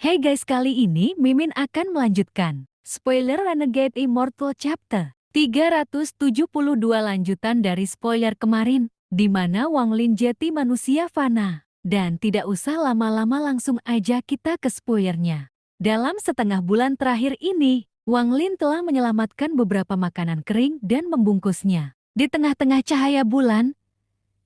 Hey guys, kali ini Mimin akan melanjutkan Spoiler Renegade Immortal Chapter 372 lanjutan dari spoiler kemarin, di mana Wang Lin jadi manusia fana. Dan tidak usah lama-lama, langsung aja kita ke spoilernya. Dalam setengah bulan terakhir ini, Wang Lin telah menyelamatkan beberapa makanan kering dan membungkusnya. Di tengah-tengah cahaya bulan,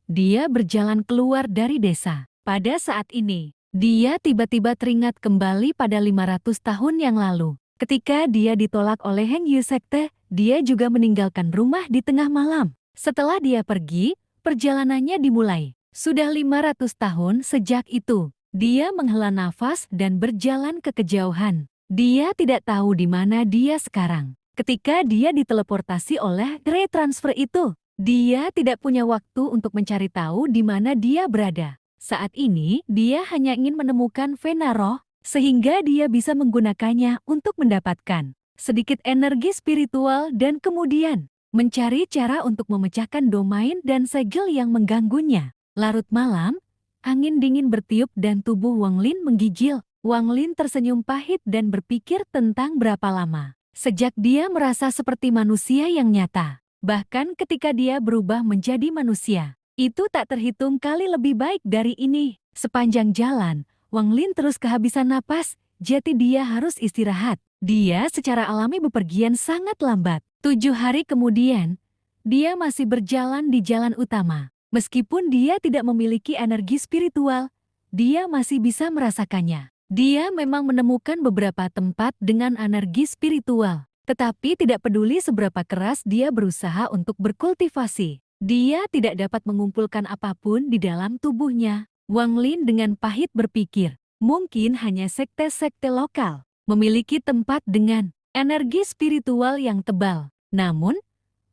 dia berjalan keluar dari desa. Pada saat ini, dia tiba-tiba teringat kembali pada 500 tahun yang lalu. Ketika dia ditolak oleh Heng Yu Sekte, dia juga meninggalkan rumah di tengah malam. Setelah dia pergi, perjalanannya dimulai. Sudah 500 tahun sejak itu. Dia menghela nafas dan berjalan ke kejauhan. Dia tidak tahu di mana dia sekarang. Ketika dia diteleportasi oleh Ray Transfer itu, dia tidak punya waktu untuk mencari tahu di mana dia berada. Saat ini, dia hanya ingin menemukan Vena Roh, sehingga dia bisa menggunakannya untuk mendapatkan sedikit energi spiritual dan kemudian mencari cara untuk memecahkan domain dan segel yang mengganggunya. Larut malam, angin dingin bertiup dan tubuh Wang Lin menggigil. Wang Lin tersenyum pahit dan berpikir tentang berapa lama sejak dia merasa seperti manusia yang nyata. Bahkan ketika dia berubah menjadi manusia, itu tak terhitung kali lebih baik dari ini. Sepanjang jalan, Wang Lin terus kehabisan napas, jadi dia harus istirahat. Dia secara alami bepergian sangat lambat. 7 hari kemudian, dia masih berjalan di jalan utama. Meskipun dia tidak memiliki energi spiritual, dia masih bisa merasakannya. Dia memang menemukan beberapa tempat dengan energi spiritual. Tetapi tidak peduli seberapa keras dia berusaha untuk berkultivasi, dia tidak dapat mengumpulkan apapun di dalam tubuhnya. Wang Lin dengan pahit berpikir, mungkin hanya sekte-sekte lokal memiliki tempat dengan energi spiritual yang tebal. Namun,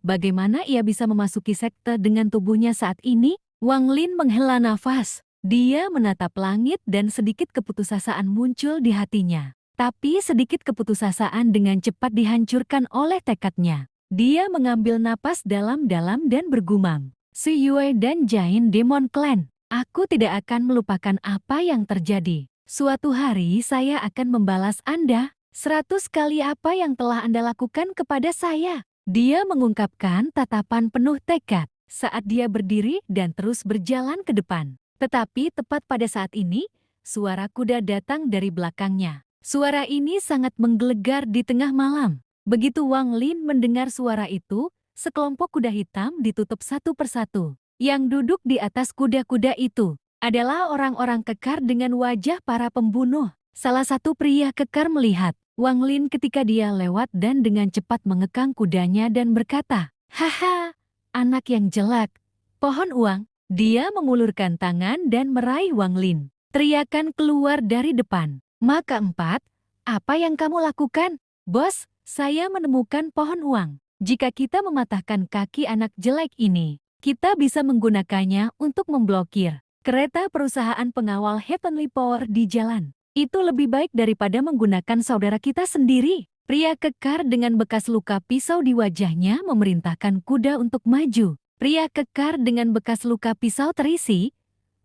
bagaimana ia bisa memasuki sekte dengan tubuhnya saat ini? Wang Lin menghela nafas. Dia menatap langit dan sedikit keputusasaan muncul di hatinya. Tapi sedikit keputusasaan dengan cepat dihancurkan oleh tekadnya. Dia mengambil napas dalam-dalam dan bergumam, Si Yue dan Jain Demon Clan, aku tidak akan melupakan apa yang terjadi. Suatu hari saya akan membalas Anda 100 kali apa yang telah Anda lakukan kepada saya. Dia mengungkapkan tatapan penuh tekad saat dia berdiri dan terus berjalan ke depan. Tetapi tepat pada saat ini, suara kuda datang dari belakangnya. Suara ini sangat menggelegar di tengah malam. Begitu Wang Lin mendengar suara itu, sekelompok kuda hitam ditutup satu persatu. Yang duduk di atas kuda-kuda itu adalah orang-orang kekar dengan wajah para pembunuh. Salah satu pria kekar melihat Wang Lin ketika dia lewat dan dengan cepat mengekang kudanya dan berkata, "Haha, anak yang jelek, pohon uang." Dia mengulurkan tangan dan meraih Wang Lin. Teriakan keluar dari depan. Maka empat, apa yang kamu lakukan? Bos, saya menemukan pohon uang. Jika kita mematahkan kaki anak jelek ini, kita bisa menggunakannya untuk memblokir kereta perusahaan pengawal Heavenly Power di jalan. Itu lebih baik daripada menggunakan saudara kita sendiri. Pria kekar dengan bekas luka pisau di wajahnya memerintahkan kuda untuk maju. Pria kekar dengan bekas luka pisau terisi,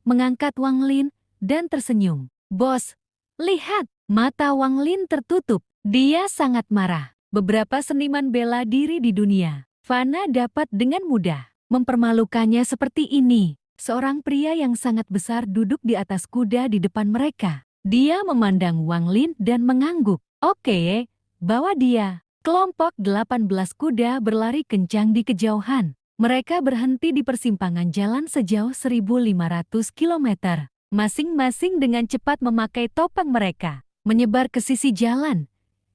mengangkat Wang Lin dan tersenyum. Bos, lihat, mata Wang Lin tertutup. Dia sangat marah. Beberapa seniman bela diri di dunia fana dapat dengan mudah mempermalukannya seperti ini. Seorang pria yang sangat besar duduk di atas kuda di depan mereka. Dia memandang Wang Lin dan mengangguk. Oke, bawa dia. Kelompok 18 kuda berlari kencang di kejauhan. Mereka berhenti di persimpangan jalan sejauh 1.500 km. Masing-masing dengan cepat memakai topeng mereka, menyebar ke sisi jalan,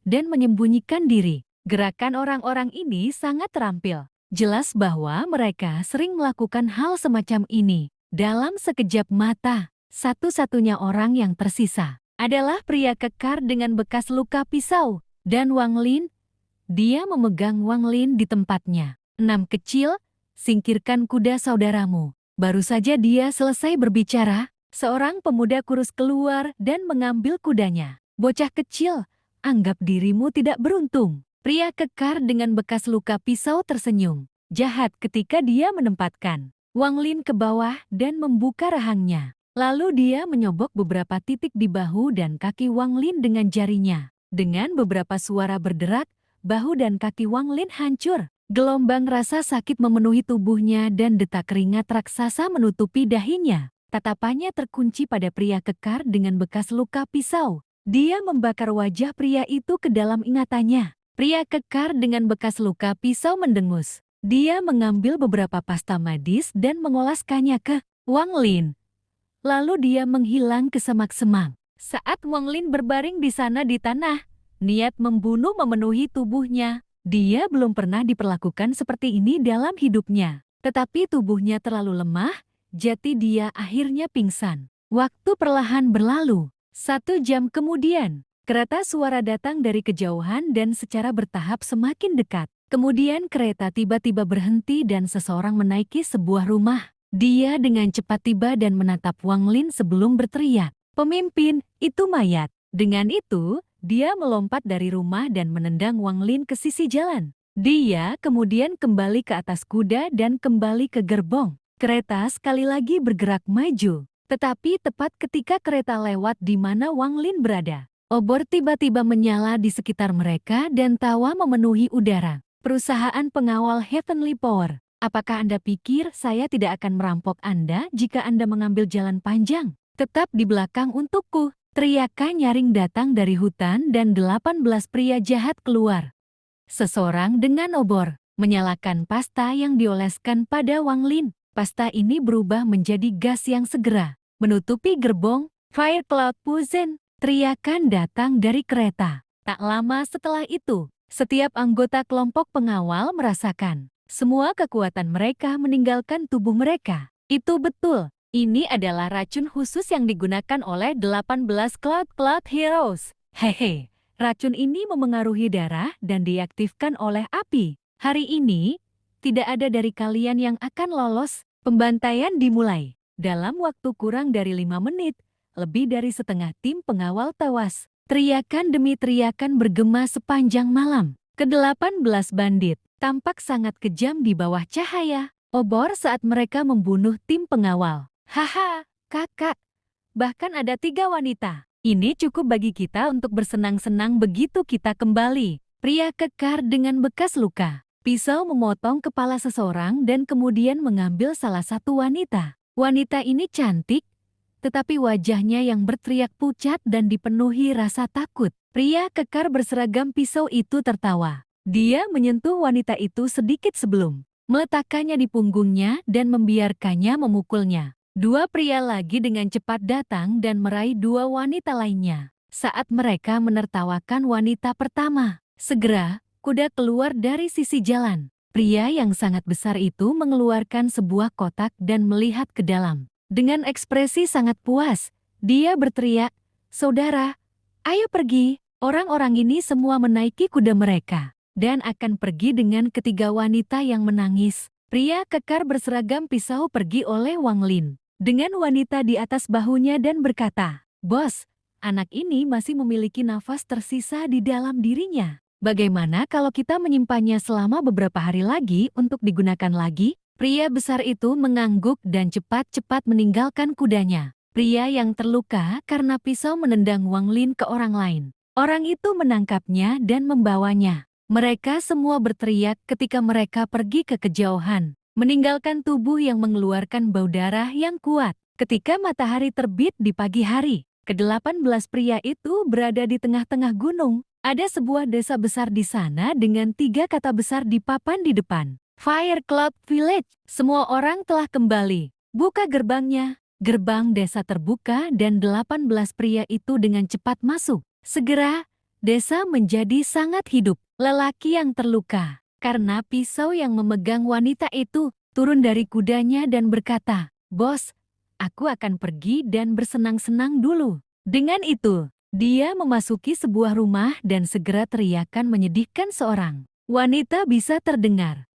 dan menyembunyikan diri. Gerakan orang-orang ini sangat terampil. Jelas bahwa mereka sering melakukan hal semacam ini. Dalam sekejap mata, satu-satunya orang yang tersisa adalah pria kekar dengan bekas luka pisau, dan Wang Lin. Dia memegang Wang Lin di tempatnya. 6 kecil, singkirkan kuda saudaramu. Baru saja dia selesai berbicara, seorang pemuda kurus keluar dan mengambil kudanya. Bocah kecil, anggap dirimu tidak beruntung. Pria kekar dengan bekas luka pisau tersenyum jahat ketika dia menempatkan Wang Lin ke bawah dan membuka rahangnya. Lalu dia menyobok beberapa titik di bahu dan kaki Wang Lin dengan jarinya. Dengan beberapa suara berderak, bahu dan kaki Wang Lin hancur. Gelombang rasa sakit memenuhi tubuhnya dan detak keringat raksasa menutupi dahinya. Tatapannya terkunci pada pria kekar dengan bekas luka pisau. Dia membakar wajah pria itu ke dalam ingatannya. Pria kekar dengan bekas luka pisau mendengus. Dia mengambil beberapa pasta medis dan mengoleskannya ke Wang Lin. Lalu dia menghilang ke semak-semak. Saat Wang Lin berbaring di sana di tanah, niat membunuh memenuhi tubuhnya. Dia belum pernah diperlakukan seperti ini dalam hidupnya. Tetapi tubuhnya terlalu lemah, jadi dia akhirnya pingsan. Waktu perlahan berlalu. 1 jam kemudian, kereta suara datang dari kejauhan dan secara bertahap semakin dekat. Kemudian kereta tiba-tiba berhenti dan seseorang menaiki sebuah rumah. Dia dengan cepat tiba dan menatap Wang Lin sebelum berteriak, "Pemimpin, itu mayat." Dengan itu, dia melompat dari rumah dan menendang Wang Lin ke sisi jalan. Dia kemudian kembali ke atas kuda dan kembali ke gerbong. Kereta sekali lagi bergerak maju. Tetapi tepat ketika kereta lewat di mana Wang Lin berada, obor tiba-tiba menyala di sekitar mereka dan tawa memenuhi udara. Perusahaan pengawal Heavenly Power, apakah Anda pikir saya tidak akan merampok Anda jika Anda mengambil jalan panjang? Tetap di belakang untukku. Teriakan nyaring datang dari hutan dan 18 pria jahat keluar. Seseorang dengan obor menyalakan pasta yang dioleskan pada Wang Lin. Pasta ini berubah menjadi gas yang segera menutupi gerbong. Fire Cloud Poison. Teriakan datang dari kereta. Tak lama setelah itu, setiap anggota kelompok pengawal merasakan semua kekuatan mereka meninggalkan tubuh mereka. Itu betul. Ini adalah racun khusus yang digunakan oleh 18 Cloud Heroes. Hehe, racun ini memengaruhi darah dan diaktifkan oleh api. Hari ini, tidak ada dari kalian yang akan lolos. Pembantaian dimulai. Dalam waktu kurang dari 5 menit, lebih dari setengah tim pengawal tewas. Teriakan demi teriakan bergema sepanjang malam. Ke-18 bandit tampak sangat kejam di bawah cahaya obor saat mereka membunuh tim pengawal. Haha, kakak. Bahkan ada 3 wanita. Ini cukup bagi kita untuk bersenang-senang begitu kita kembali. Pria kekar dengan bekas luka. Pisau memotong kepala seseorang dan kemudian mengambil salah satu wanita. Wanita ini cantik, tetapi wajahnya yang berteriak pucat dan dipenuhi rasa takut. Pria kekar berseragam pisau itu tertawa. Dia menyentuh wanita itu sedikit sebelum meletakkannya di punggungnya dan membiarkannya memukulnya. 2 pria lagi dengan cepat datang dan meraih 2 wanita lainnya. Saat mereka menertawakan wanita pertama, segera kuda keluar dari sisi jalan. Pria yang sangat besar itu mengeluarkan sebuah kotak dan melihat ke dalam. Dengan ekspresi sangat puas, dia berteriak, "Saudara, ayo pergi." Orang-orang ini semua menaiki kuda mereka dan akan pergi dengan ketiga wanita yang menangis. Pria kekar berseragam pisau pergi oleh Wang Lin dengan wanita di atas bahunya dan berkata, "Bos, anak ini masih memiliki nafas tersisa di dalam dirinya. Bagaimana kalau kita menyimpannya selama beberapa hari lagi untuk digunakan lagi?" Pria besar itu mengangguk dan cepat-cepat meninggalkan kudanya. Pria yang terluka karena pisau menendang Wang Lin ke orang lain. Orang itu menangkapnya dan membawanya. Mereka semua berteriak ketika mereka pergi ke kejauhan, meninggalkan tubuh yang mengeluarkan bau darah yang kuat. Ketika matahari terbit di pagi hari, ke-18 pria itu berada di tengah-tengah gunung. Ada sebuah desa besar di sana dengan 3 kata besar di papan di depan. Fire Cloud Village. Semua orang telah kembali. Buka gerbangnya. Gerbang desa terbuka dan 18 pria itu dengan cepat masuk. Segera, desa menjadi sangat hidup. Lelaki yang terluka karena pisau yang memegang wanita itu turun dari kudanya dan berkata, "Bos, aku akan pergi dan bersenang-senang dulu." Dengan itu, dia memasuki sebuah rumah dan segera teriakan menyedihkan seorang wanita bisa terdengar.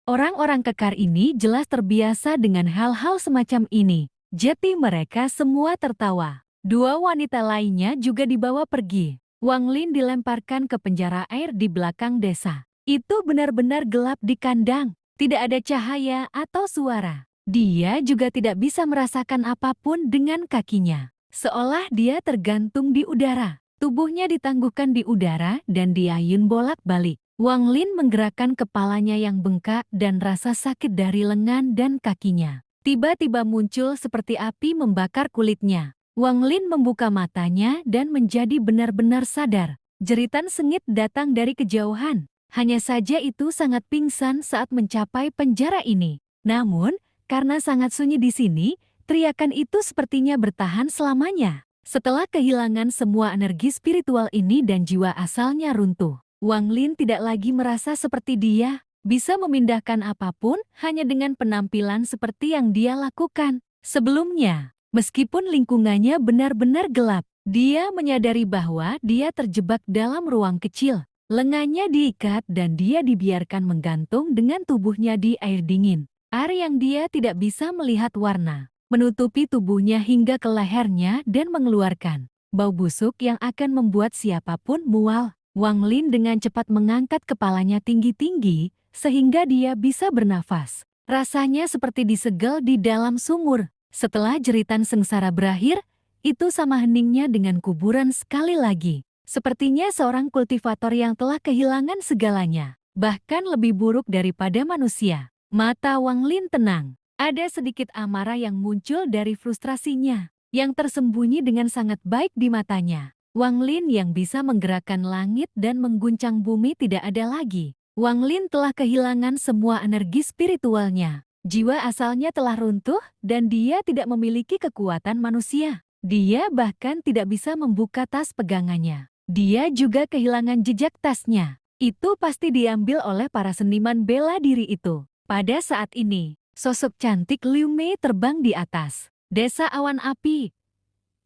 Orang-orang kekar ini jelas terbiasa dengan hal-hal semacam ini, jadi mereka semua tertawa. 2 wanita lainnya juga dibawa pergi. Wang Lin dilemparkan ke penjara air di belakang desa. Itu benar-benar gelap di kandang. Tidak ada cahaya atau suara. Dia juga tidak bisa merasakan apapun dengan kakinya. Seolah dia tergantung di udara. Tubuhnya ditangguhkan di udara dan diayun bolak-balik. Wang Lin menggerakkan kepalanya yang bengkak dan rasa sakit dari lengan dan kakinya tiba-tiba muncul seperti api membakar kulitnya. Wang Lin membuka matanya dan menjadi benar-benar sadar. Jeritan sengit datang dari kejauhan. Hanya saja itu sangat pingsan saat mencapai penjara ini. Namun, karena sangat sunyi di sini, teriakan itu sepertinya bertahan selamanya. Setelah kehilangan semua energi spiritual ini dan jiwa asalnya runtuh, Wang Lin tidak lagi merasa seperti dia bisa memindahkan apapun hanya dengan penampilan seperti yang dia lakukan sebelumnya. Meskipun lingkungannya benar-benar gelap, dia menyadari bahwa dia terjebak dalam ruang kecil. Lengannya diikat dan dia dibiarkan menggantung dengan tubuhnya di air dingin. Air yang dia tidak bisa melihat warna, menutupi tubuhnya hingga ke lehernya dan mengeluarkan bau busuk yang akan membuat siapapun mual. Wang Lin dengan cepat mengangkat kepalanya tinggi-tinggi sehingga dia bisa bernafas. Rasanya seperti disegel di dalam sumur. Setelah jeritan sengsara berakhir, itu sama heningnya dengan kuburan sekali lagi. Sepertinya seorang kultivator yang telah kehilangan segalanya, bahkan lebih buruk daripada manusia. Mata Wang Lin tenang. Ada sedikit amarah yang muncul dari frustrasinya, yang tersembunyi dengan sangat baik di matanya. Wang Lin yang bisa menggerakkan langit dan mengguncang bumi tidak ada lagi. Wang Lin telah kehilangan semua energi spiritualnya. Jiwa asalnya telah runtuh dan dia tidak memiliki kekuatan manusia. Dia bahkan tidak bisa membuka tas pegangannya. Dia juga kehilangan jejak tasnya. Itu pasti diambil oleh para seniman bela diri itu. Pada saat ini, sosok cantik Liu Mei terbang di atas desa awan api.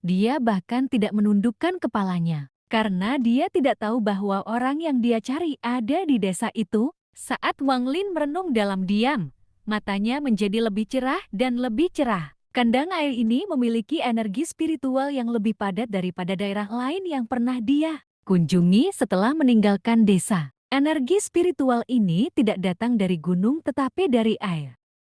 Dia bahkan tidak menundukkan kepalanya, karena dia tidak tahu bahwa orang yang dia cari ada di desa itu. Saat Wang Lin merenung dalam diam, matanya menjadi lebih cerah dan lebih cerah. Kandang air ini memiliki energi spiritual yang lebih padat daripada daerah lain yang pernah dia kunjungi setelah meninggalkan desa. Energi spiritual ini tidak datang dari gunung tetapi dari air.